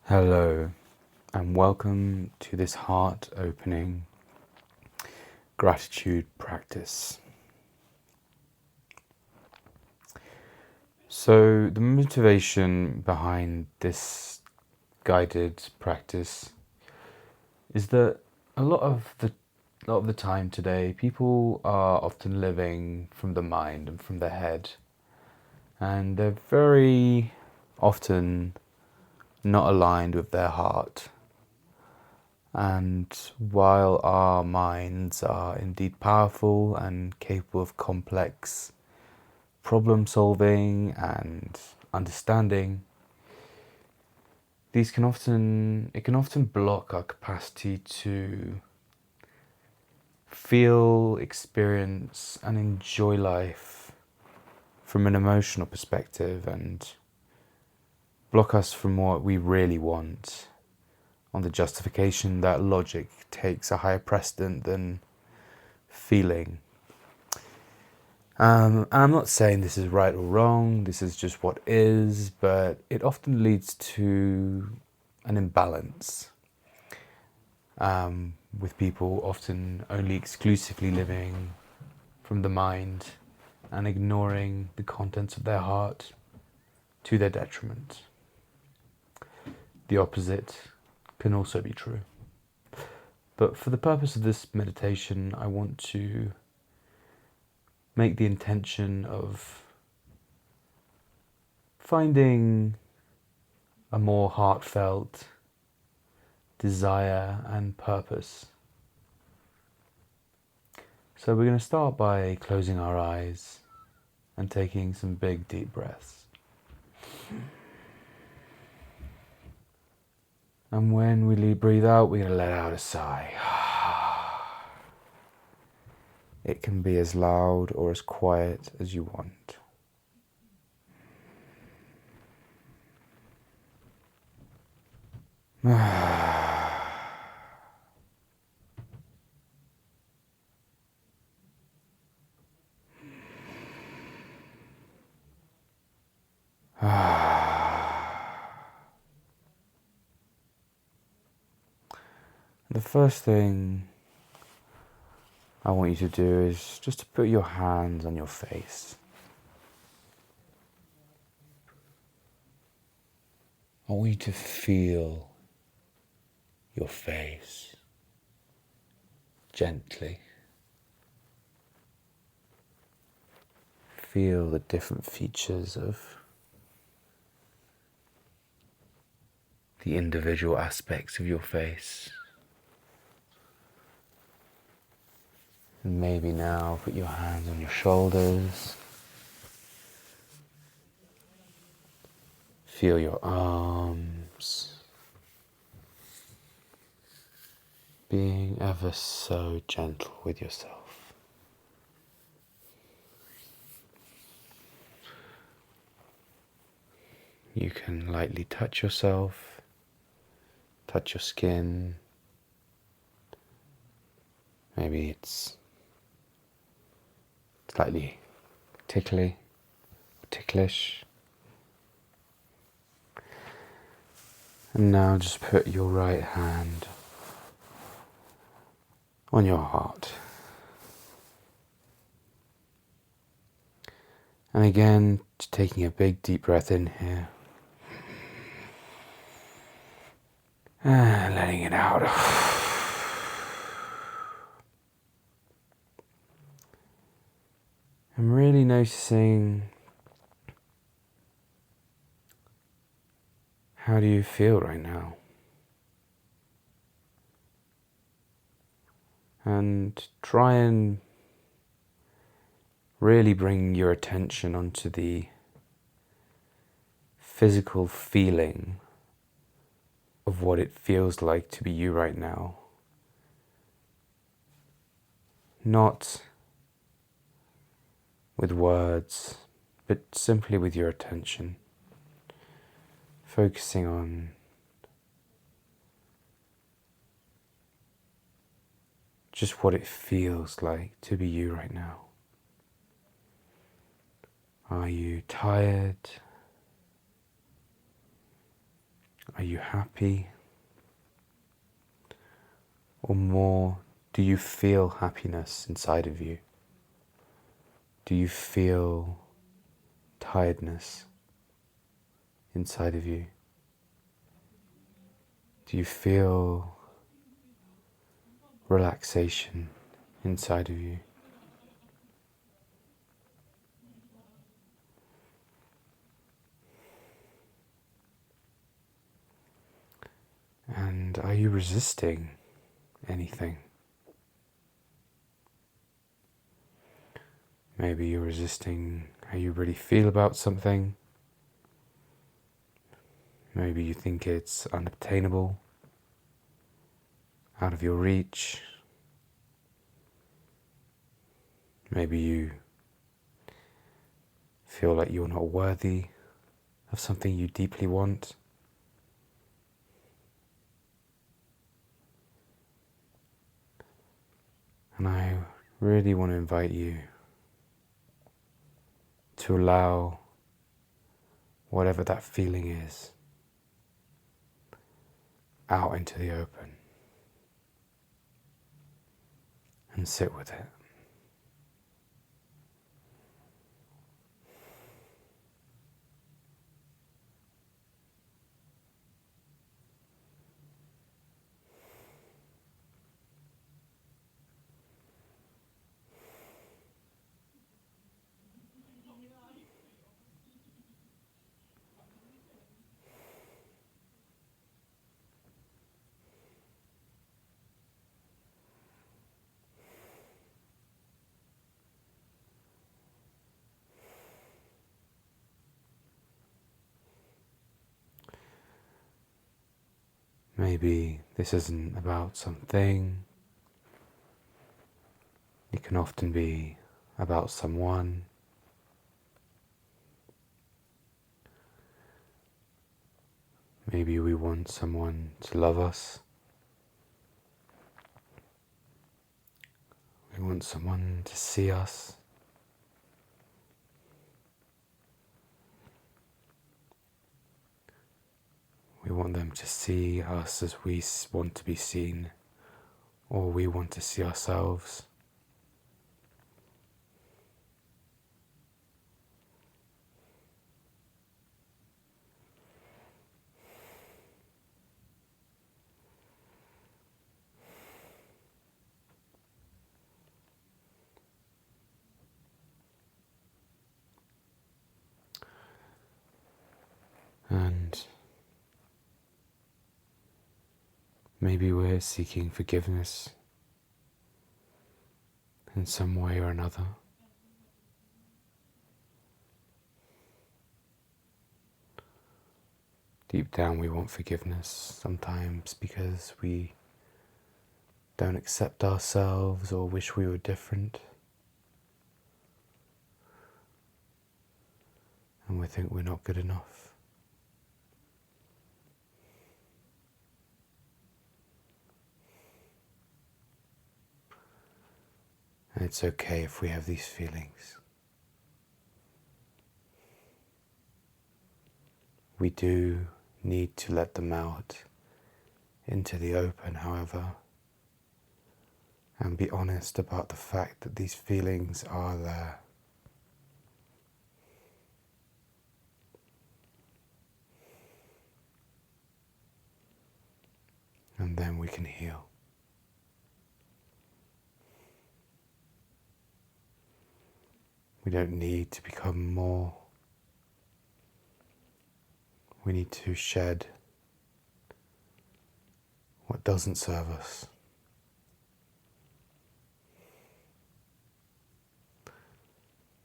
Hello, and welcome to this heart opening gratitude practice. So, the motivation behind this guided practice is that a lot of the time today, people are often living from the mind and from the head, and they're very often not aligned with their heart. And while our minds are indeed powerful and capable of complex problem solving and understanding, it can often block our capacity to feel, experience, and enjoy life from an emotional perspective, and block us from what we really want, on the justification that logic takes a higher precedent than feeling. And I'm not saying this is right or wrong, this is just what is, but it often leads to an imbalance, with people often only exclusively living from the mind and ignoring the contents of their heart to their detriment. The opposite can also be true. But for the purpose of this meditation, I want to make the intention of finding a more heartfelt desire and purpose. So we're going to start by closing our eyes and taking some big deep breaths. And when we breathe out, we're going to let out a sigh. It can be as loud or as quiet as you want. The first thing I want you to do is just to put your hands on your face. I want you to feel your face gently. Feel the different features of the individual aspects of your face. And maybe now put your hands on your shoulders. Feel your arms. Being ever so gentle with yourself. You can lightly touch yourself, touch your skin. Maybe it's slightly ticklish. And now just put your right hand on your heart. And again, taking a big deep breath in here. And letting it out. I'm really noticing, how do you feel right now? And try and really bring your attention onto the physical feeling of what it feels like to be you right now. Not with words, but simply with your attention. Focusing on just what it feels like to be you right now. Are you tired? Are you happy? Or more, do you feel happiness inside of you? Do you feel tiredness inside of you? Do you feel relaxation inside of you? And are you resisting anything? Maybe you're resisting how you really feel about something. Maybe you think it's unobtainable, out of your reach. Maybe you feel like you're not worthy of something you deeply want. And I really want to invite you to allow whatever that feeling is out into the open and sit with it. Maybe this isn't about something. It can often be about someone. Maybe we want someone to love us. We want someone to see us. We want them to see us as we want to be seen, or we want to see ourselves. And maybe we're seeking forgiveness in some way or another. Deep down we want forgiveness sometimes because we don't accept ourselves or wish we were different. And we think we're not good enough. And it's okay if we have these feelings. We do need to let them out into the open, however, and be honest about the fact that these feelings are there. And then we can heal. We don't need to become more. We need to shed what doesn't serve us.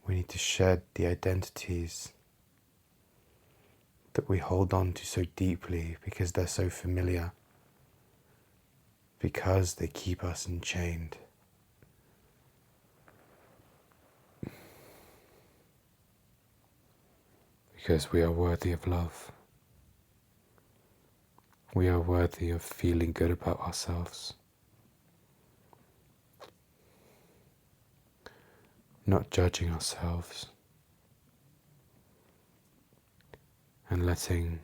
We need to shed the identities that we hold on to so deeply because they're so familiar, because they keep us enchained. Because we are worthy of love. We are worthy of feeling good about ourselves. Not judging ourselves. And letting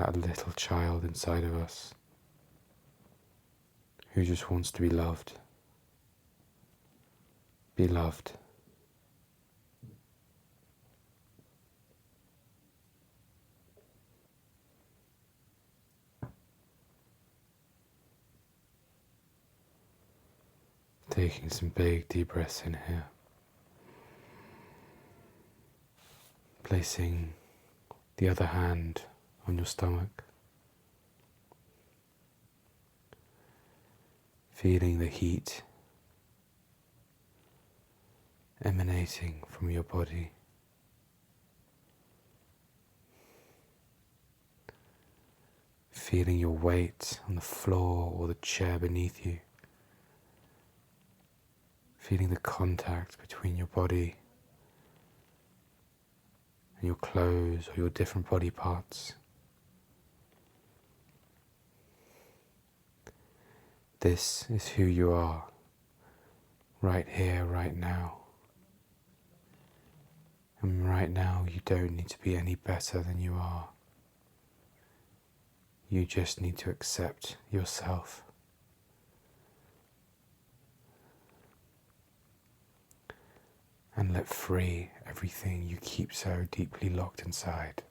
that little child inside of us who just wants to be loved. Be loved. Taking some big deep breaths in here. Placing the other hand on your stomach. Feeling the heat emanating from your body. Feeling your weight on the floor or the chair beneath you. Feeling the contact between your body and your clothes or your different body parts. This is who you are, right here, right now. And right now you don't need to be any better than you are. You just need to accept yourself. And let free everything you keep so deeply locked inside.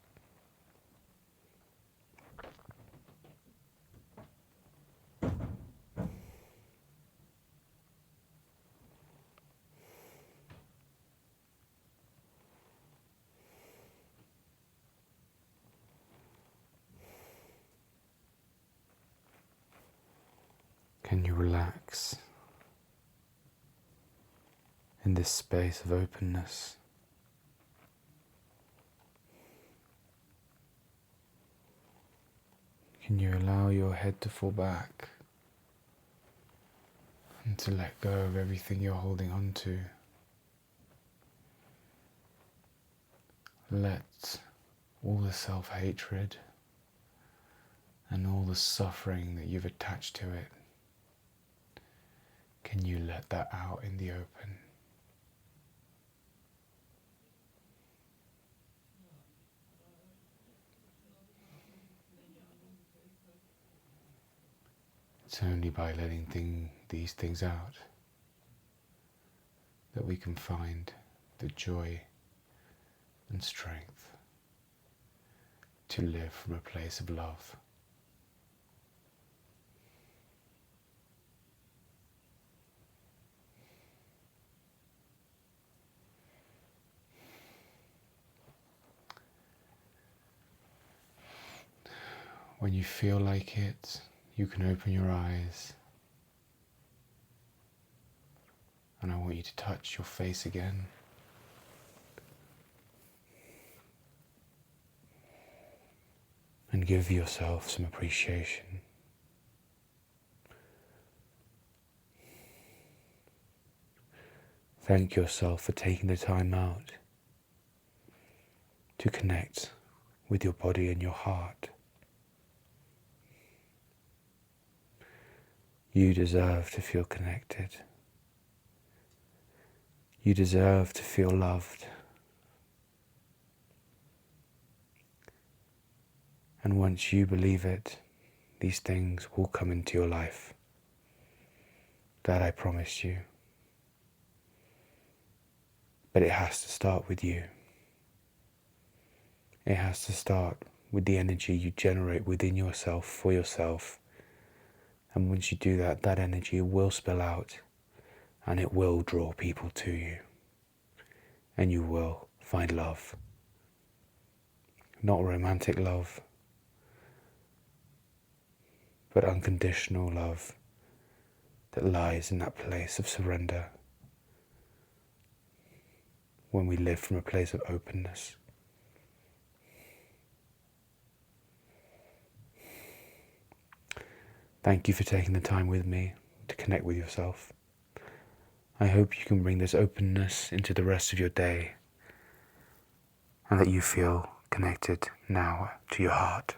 Can you relax in this space of openness? Can you allow your head to fall back and to let go of everything you're holding on to? Let all the self-hatred and all the suffering that you've attached to it, can you let that out in the open? It's only by letting these things out that we can find the joy and strength to live from a place of love. When you feel like it, you can open your eyes, and I want you to touch your face again. And give yourself some appreciation. Thank yourself for taking the time out to connect with your body and your heart. You deserve to feel connected. You deserve to feel loved. And once you believe it, these things will come into your life. That I promise you. But it has to start with you. It has to start with the energy you generate within yourself for yourself. And once you do that, that energy will spill out and it will draw people to you. And you will find love. Not romantic love, but unconditional love that lies in that place of surrender when we live from a place of openness. Thank you for taking the time with me to connect with yourself. I hope you can bring this openness into the rest of your day and that you feel connected now to your heart.